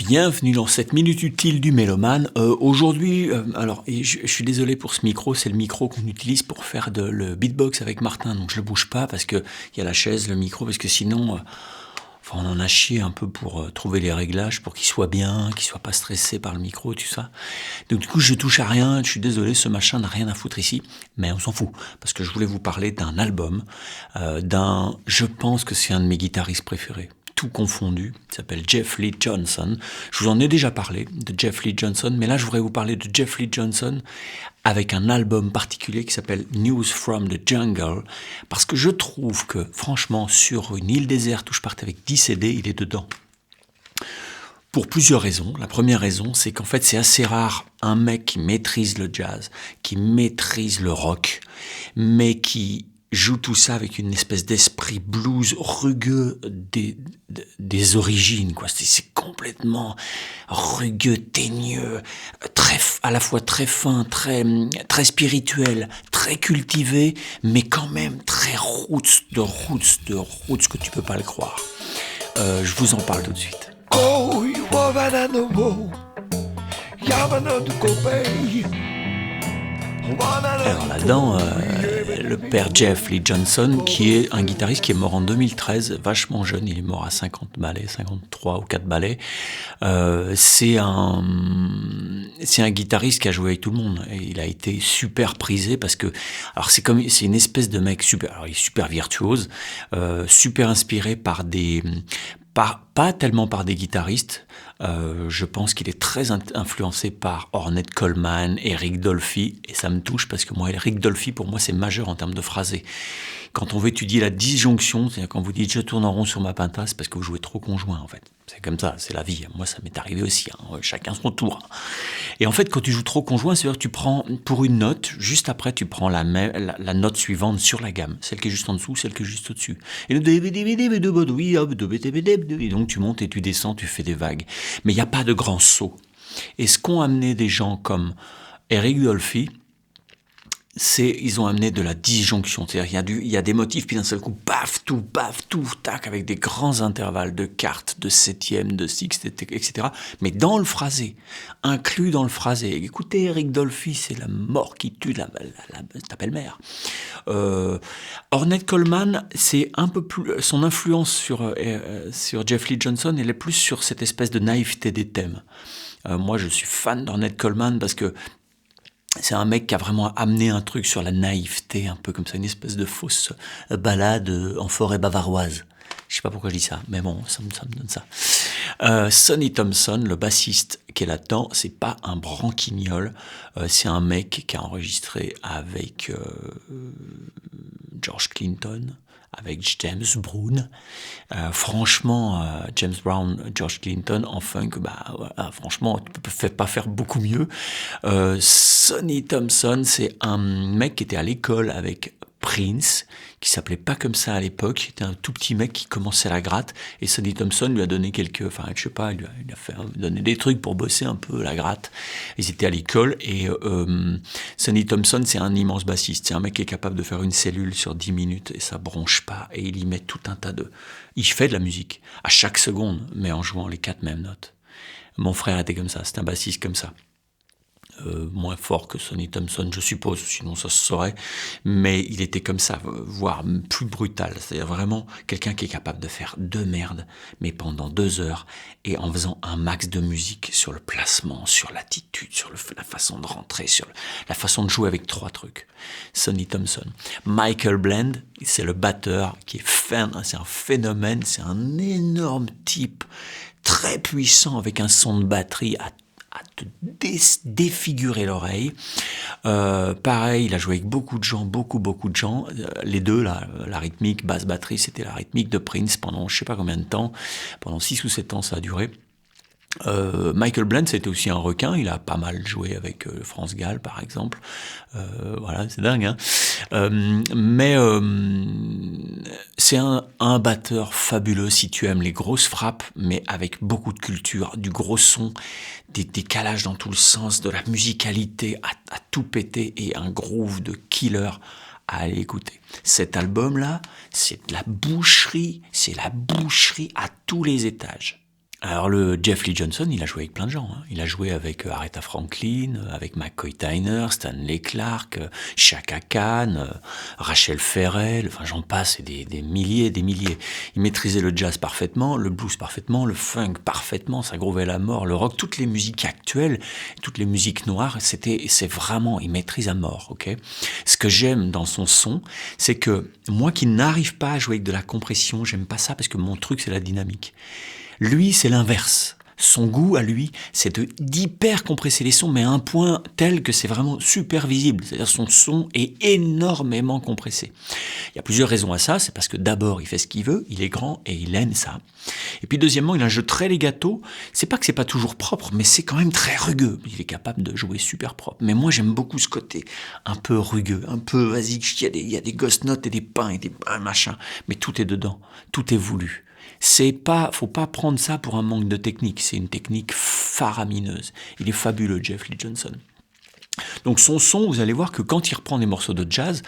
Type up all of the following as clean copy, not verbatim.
Bienvenue dans cette minute utile du mélomane. Aujourd'hui, je suis désolé pour ce micro, c'est le micro qu'on utilise pour faire le beatbox avec Martin, donc je le bouge pas parce que il y a la chaise, le micro, parce que sinon, on en a chié un peu pour trouver les réglages pour qu'il soit bien, qu'il soit pas stressé par le micro, tout ça. Donc du coup, je touche à rien. Je suis désolé, ce machin n'a rien à foutre ici, mais on s'en fout parce que je voulais vous parler d'un album, je pense que c'est un de mes guitaristes préférés. Tout confondu, il s'appelle Jeff Lee Johnson. Je vous en ai déjà parlé de Jeff Lee Johnson, mais là je voudrais vous parler de Jeff Lee Johnson avec un album particulier qui s'appelle News from the Jungle, parce que je trouve que franchement sur une île déserte où je partais avec 10 CD, il est dedans. Pour plusieurs raisons. La première raison, c'est qu'en fait c'est assez rare un mec qui maîtrise le jazz, qui maîtrise le rock, mais qui joue tout ça avec une espèce d'esprit blues rugueux des origines, quoi. C'est complètement rugueux, teigneux, à la fois très fin, très spirituel, très cultivé, mais quand même très roots, que tu peux pas le croire. Je vous en parle tout de suite. Oh, you are an animal. Yamana de Kobe. Alors là-dedans, le père Jeff Lee Johnson, qui est un guitariste qui est mort en 2013, vachement jeune, il est mort à 50 ballets, 53 ou 4 ballets. C'est un guitariste qui a joué avec tout le monde. Et il a été super prisé parce que, alors c'est une espèce de mec super, alors il est super virtuose, super inspiré par pas tellement par des guitaristes. Je pense qu'il est très influencé par Ornette Coleman et Rick Dolphy, et ça me touche parce que moi, Rick Dolphy, pour moi, c'est majeur en termes de phrasé. Quand on veut étudier la disjonction, c'est-à-dire quand vous dites « je tourne en rond sur ma pinta », c'est parce que vous jouez trop conjoint, en fait. C'est comme ça, c'est la vie. Moi, ça m'est arrivé aussi, chacun son tour. Et en fait, quand tu joues trop conjoint, c'est-à-dire que tu prends, pour une note, juste après, tu prends la note suivante sur la gamme, celle qui est juste en dessous, celle qui est juste au-dessus. Et donc tu montes et tu descends, tu fais des vagues. Mais il n'y a pas de grand saut. Et ce qu'ont amené des gens comme Eric Dolphy, ils ont amené de la disjonction, c'est-à-dire il y a des motifs, puis d'un seul coup, paf, tout, tac, avec des grands intervalles de quartes, de septièmes, de sixtes, etc. Mais dans le phrasé, inclus dans le phrasé. Écoutez, Eric Dolphy, c'est la mort qui tue ta belle-mère. Ornette Coleman, c'est un peu plus, son influence sur Jeff Lee Johnson, elle est plus sur cette espèce de naïveté des thèmes. Moi, je suis fan d'Ornette Coleman parce que c'est un mec qui a vraiment amené un truc sur la naïveté, un peu comme ça, une espèce de fausse balade en forêt bavaroise. Je sais pas pourquoi je dis ça, mais bon, ça me donne ça. Sonny Thompson, le bassiste qui est là-dedans, c'est pas un branquignol, c'est un mec qui a enregistré avec George Clinton, avec James Brown. Franchement, James Brown, George Clinton, en funk, franchement, tu peux pas faire beaucoup mieux. Sonny Thompson, c'est un mec qui était à l'école avec Prince, qui s'appelait pas comme ça à l'époque, c'était un tout petit mec qui commençait la gratte, et Sonny Thompson lui a donné il a donné des trucs pour bosser un peu la gratte. Ils étaient à l'école, et Sonny Thompson, c'est un immense bassiste, c'est un mec qui est capable de faire une cellule sur 10 minutes, et ça bronche pas, et il y met tout un tas il fait de la musique, à chaque seconde, mais en jouant les 4 mêmes notes. Mon frère était comme ça, c'est un bassiste comme ça. Moins fort que Sonny Thompson, je suppose, sinon ça se saurait, mais il était comme ça, voire plus brutal, c'est-à-dire vraiment quelqu'un qui est capable de faire de merde, mais pendant 2 heures, et en faisant un max de musique sur le placement, sur l'attitude, sur la façon de rentrer, sur la façon de jouer avec 3 trucs. Sonny Thompson. Michael Blend, c'est le batteur qui est c'est un phénomène, c'est un énorme type, très puissant, avec un son de batterie à te défigurer l'oreille. Pareil, il a joué avec beaucoup de gens. Les deux, là, la rythmique, basse batterie, c'était la rythmique de Prince pendant je sais pas combien de temps. Pendant 6 ou 7 ans, ça a duré. Michael Blend, c'était aussi un requin, il a pas mal joué avec France Gall par exemple, voilà, c'est dingue, hein. C'est un batteur fabuleux si tu aimes les grosses frappes, mais avec beaucoup de culture, du gros son, des décalages dans tout le sens, de la musicalité à tout péter, et un groove de killer à aller écouter. Cet album-là, c'est la boucherie à tous les étages. Alors le Jeff Lee Johnson, il a joué avec plein de gens, hein. Il a joué avec Aretha Franklin, avec McCoy Tyner, Stanley Clarke, Chaka Khan, Rachel Ferrell, enfin j'en passe, et des milliers et des milliers. Il maîtrisait le jazz parfaitement, le blues parfaitement, le funk parfaitement, ça groovait la mort, le rock, toutes les musiques actuelles, toutes les musiques noires, c'est vraiment, il maîtrise à mort, ok? Ce que j'aime dans son son, c'est que moi qui n'arrive pas à jouer avec de la compression, j'aime pas ça parce que mon truc c'est la dynamique. Lui, c'est l'inverse. Son goût à lui, c'est d'hyper compresser les sons, mais à un point tel que c'est vraiment super visible. C'est-à-dire son son est énormément compressé. Il y a plusieurs raisons à ça. C'est parce que d'abord, il fait ce qu'il veut, il est grand et il aime ça. Et puis deuxièmement, il a un jeu très legato. C'est pas que c'est pas toujours propre, mais c'est quand même très rugueux. Il est capable de jouer super propre. Mais moi, j'aime beaucoup ce côté un peu rugueux, un peu, vas-y, il y a des ghost notes et des pains et des machins. Mais tout est dedans. Tout est voulu. Faut pas prendre ça pour un manque de technique. C'est une technique faramineuse. Il est fabuleux, Jeff Lee Johnson. Donc son son, vous allez voir que quand il reprend des morceaux de jazz,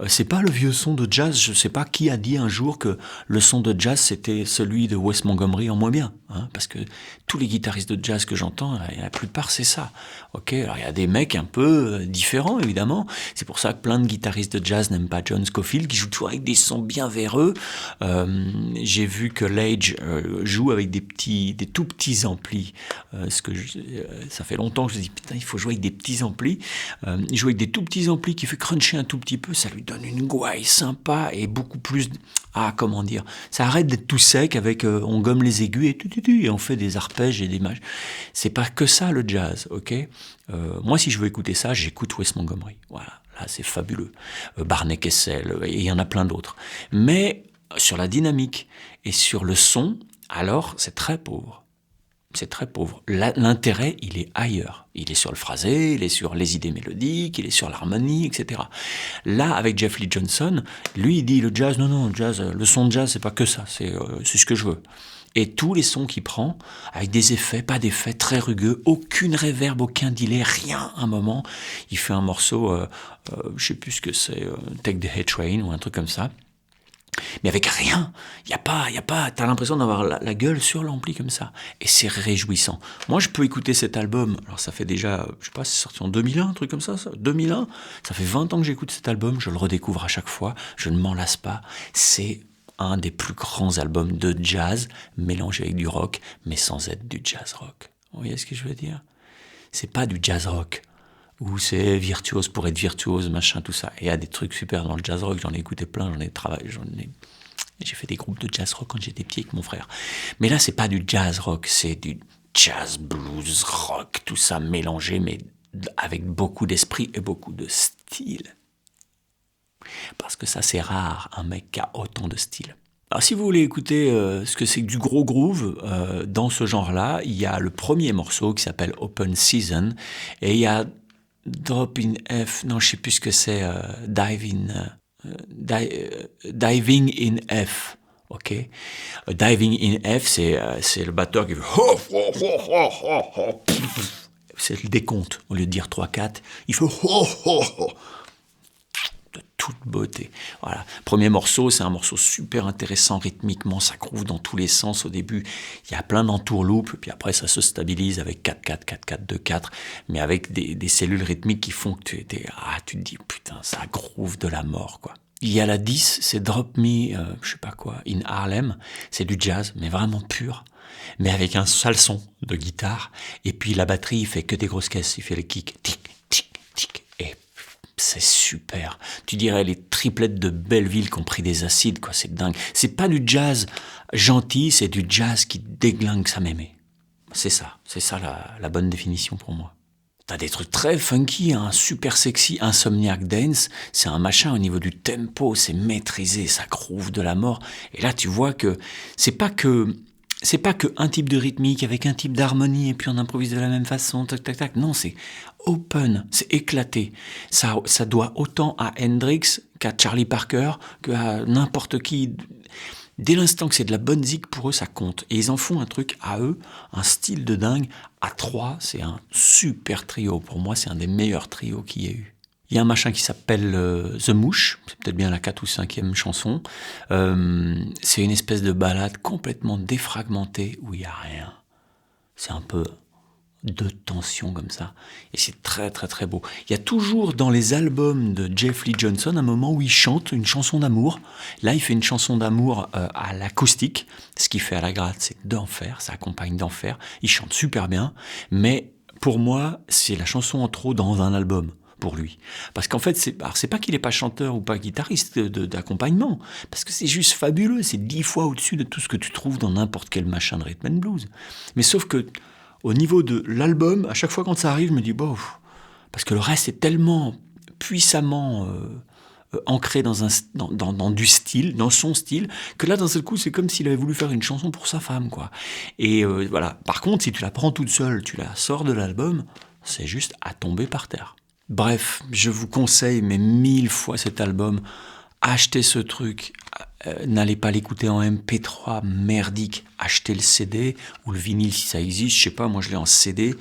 c'est pas le vieux son de jazz. Je sais pas qui a dit un jour que le son de jazz c'était celui de Wes Montgomery en moins bien, hein, parce que tous les guitaristes de jazz que j'entends, la plupart c'est ça. Ok, alors il y a des mecs un peu différents évidemment. C'est pour ça que plein de guitaristes de jazz n'aiment pas John Scofield, qui joue toujours avec des sons bien véreux. J'ai vu que Lage joue avec des tout petits amplis. Ça fait longtemps que je dis putain, il faut jouer avec des petits amplis. Il joue avec des tout petits amplis qui fait cruncher un tout petit peu, ça lui donne une gouaille sympa et beaucoup plus, comment dire, ça arrête d'être tout sec avec, on gomme les aigus et on fait des arpèges et des matchs. C'est pas que ça le jazz, ok? Moi si je veux écouter ça, j'écoute Wes Montgomery, voilà, là c'est fabuleux. Barney Kessel, et il y en a plein d'autres. Mais sur la dynamique et sur le son, alors c'est très pauvre. C'est très pauvre. L'intérêt, il est ailleurs. Il est sur le phrasé, il est sur les idées mélodiques, il est sur l'harmonie, etc. Là, avec Jeff Lee Johnson, lui, il dit le jazz, non, le jazz, le son de jazz, c'est pas que ça, c'est ce que je veux. Et tous les sons qu'il prend, avec des effets, pas d'effets, très rugueux, aucune réverb, aucun delay, rien, un moment. Il fait un morceau, je sais plus ce que c'est, Take the Hay Train ou un truc comme ça. Mais avec rien, y a pas, t'as l'impression d'avoir la gueule sur l'ampli comme ça. Et c'est réjouissant. Moi, je peux écouter cet album, alors ça fait déjà, je sais pas, c'est sorti en 2001, un truc comme ça, 2001. Ça fait 20 ans que j'écoute cet album, je le redécouvre à chaque fois, je ne m'en lasse pas. C'est un des plus grands albums de jazz, mélangé avec du rock, mais sans être du jazz rock. Vous voyez ce que je veux dire? C'est pas du jazz rock, où c'est virtuose pour être virtuose, machin, tout ça. Et il y a des trucs super dans le jazz rock, j'en ai écouté plein, j'ai fait des groupes de jazz rock quand j'étais petit avec mon frère. Mais là, c'est pas du jazz rock, c'est du jazz, blues, rock, tout ça mélangé, mais avec beaucoup d'esprit et beaucoup de style. Parce que ça, c'est rare, un mec qui a autant de style. Alors si vous voulez écouter ce que c'est que du gros groove dans ce genre-là, il y a le premier morceau qui s'appelle Open Season, et il y a Drop in F, non je sais plus ce que c'est, Diving in F, ok. Diving in F, c'est le batteur qui fait c'est le décompte, au lieu de dire 3-4, il fait de toute beauté. Voilà. Premier morceau, c'est un morceau super intéressant rythmiquement, ça groove dans tous les sens au début. Il y a plein d'entourloupes, puis après ça se stabilise avec 4-4, 4-4, 2-4, mais avec des cellules rythmiques qui font que tu te dis putain, ça groove de la mort, quoi. Il y a la 10, c'est Drop Me, je sais pas quoi, in Harlem, c'est du jazz, mais vraiment pur, mais avec un sale son de guitare, et puis la batterie, il fait que des grosses caisses, il fait les kicks, tic, tic, tic, et c'est super. Tu dirais les triplettes de Belleville qui ont pris des acides, quoi, c'est dingue. C'est pas du jazz gentil, c'est du jazz qui déglingue sa mémé. C'est ça la bonne définition pour moi. T'as des trucs très funky, hein, super sexy, Insomniac Dance, c'est un machin au niveau du tempo, c'est maîtrisé, ça groove de la mort. Et là, tu vois que c'est pas que un type de rythmique avec un type d'harmonie et puis on improvise de la même façon, tac, tac, tac. Non, c'est open, c'est éclaté. Ça doit autant à Hendrix qu'à Charlie Parker, qu'à n'importe qui. Dès l'instant que c'est de la bonne zik, pour eux, ça compte. Et ils en font un truc à eux, un style de dingue. À 3, c'est un super trio. Pour moi, c'est un des meilleurs trios qu'il y ait eu. Il y a un machin qui s'appelle The Mouche, c'est peut-être bien la 4 ou 5e chanson. C'est une espèce de ballade complètement défragmentée où il n'y a rien. c'est un peu de tension comme ça, et c'est très très très beau. Il y a toujours dans les albums de Jeff Lee Johnson un moment où il chante une chanson d'amour. Là, il fait une chanson d'amour à l'acoustique. Ce qu'il fait à la gratte, c'est d'enfer, ça accompagne d'enfer. Il chante super bien, mais pour moi, c'est la chanson en trop dans un album. Pour lui. Parce qu'en fait, c'est pas qu'il est pas chanteur ou pas guitariste d'accompagnement, parce que c'est juste fabuleux, c'est 10 fois au-dessus de tout ce que tu trouves dans n'importe quel machin de rhythm and blues. Mais sauf que, au niveau de l'album, à chaque fois quand ça arrive, je me dis, bon, parce que le reste est tellement puissamment ancré dans du style, dans son style, que là, d'un seul coup, c'est comme s'il avait voulu faire une chanson pour sa femme, quoi. Et voilà. Par contre, si tu la prends toute seule, tu la sors de l'album, c'est juste à tomber par terre. Bref, je vous conseille, mais 1000 fois cet album. Achetez ce truc, n'allez pas l'écouter en MP3 merdique, achetez le CD ou le vinyle si ça existe, je sais pas, moi je l'ai en CD.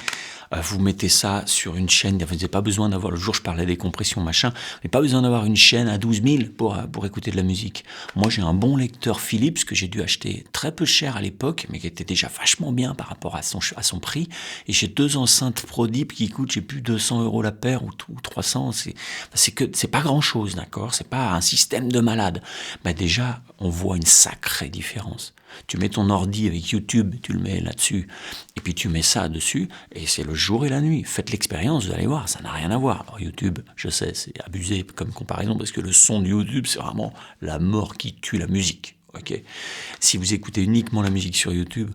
Vous mettez ça sur une chaîne, vous n'avez pas besoin d'avoir, le jour je parlais des compressions machin, vous n'avez pas besoin d'avoir une chaîne à 12 000 pour écouter de la musique. Moi j'ai un bon lecteur Philips que j'ai dû acheter très peu cher à l'époque, mais qui était déjà vachement bien par rapport à son prix, et j'ai 2 enceintes ProDip qui coûtent, j'ai plus 200 € la paire ou 300, c'est pas grand chose, d'accord, c'est pas un système de malade. Bah déjà, on voit une sacrée différence. Tu mets ton ordi avec YouTube, tu le mets là-dessus, et puis tu mets ça dessus, et c'est le jour et la nuit. Faites l'expérience, vous allez voir, ça n'a rien à voir. Alors YouTube, je sais, c'est abusé comme comparaison, parce que le son de YouTube, c'est vraiment la mort qui tue la musique. Okay, si vous écoutez uniquement la musique sur YouTube,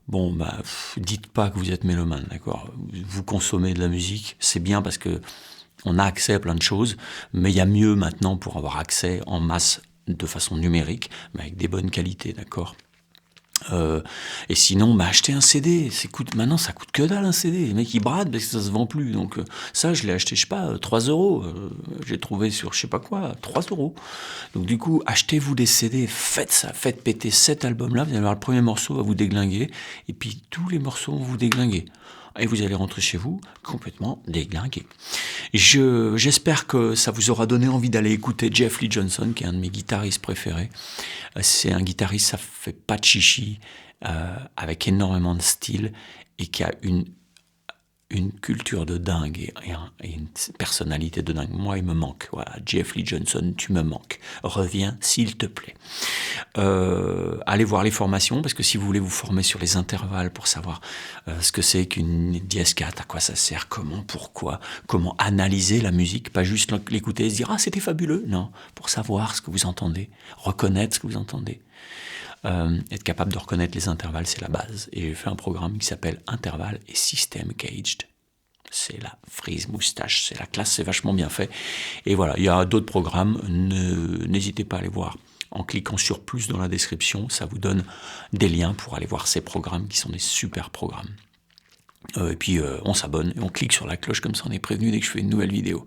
bon, bah, dites pas que vous êtes mélomane, d'accord. Vous consommez de la musique, c'est bien parce que on a accès à plein de choses, mais il y a mieux maintenant pour avoir accès en masse de façon numérique, mais avec des bonnes qualités, d'accord. Et sinon, bah, acheter un CD, maintenant ça coûte que dalle un CD, les mecs ils bradent parce que ça se vend plus, donc ça je l'ai acheté, je sais pas, 3 €, j'ai trouvé sur je sais pas quoi, 3 €. Donc du coup, achetez-vous des CD, faites ça, faites péter cet album-là, vous allez voir le premier morceau va vous déglinguer, et puis tous les morceaux vont vous déglinguer. Et vous allez rentrer chez vous complètement déglingué. J'espère que ça vous aura donné envie d'aller écouter Jeff Lee Johnson, qui est un de mes guitaristes préférés. C'est un guitariste, ça fait pas de chichi, avec énormément de style, et qui a une culture de dingue et une personnalité de dingue. Moi, il me manque. Voilà, Jeff Lee Johnson, tu me manques. Reviens, s'il te plaît. Allez voir les formations, parce que si vous voulez vous former sur les intervalles pour savoir ce que c'est qu'une dièse 4, à quoi ça sert, comment, pourquoi, comment analyser la musique, pas juste l'écouter et se dire « Ah, c'était fabuleux !» Non, pour savoir ce que vous entendez, reconnaître ce que vous entendez. Être capable de reconnaître les intervalles, c'est la base. Et j'ai fait un programme qui s'appelle Interval et System Caged. C'est la frise moustache, c'est la classe, c'est vachement bien fait. Et voilà, il y a d'autres programmes, n'hésitez pas à les voir. En cliquant sur plus dans la description, ça vous donne des liens pour aller voir ces programmes qui sont des super programmes. Et puis on s'abonne et on clique sur la cloche, comme ça on est prévenu dès que je fais une nouvelle vidéo.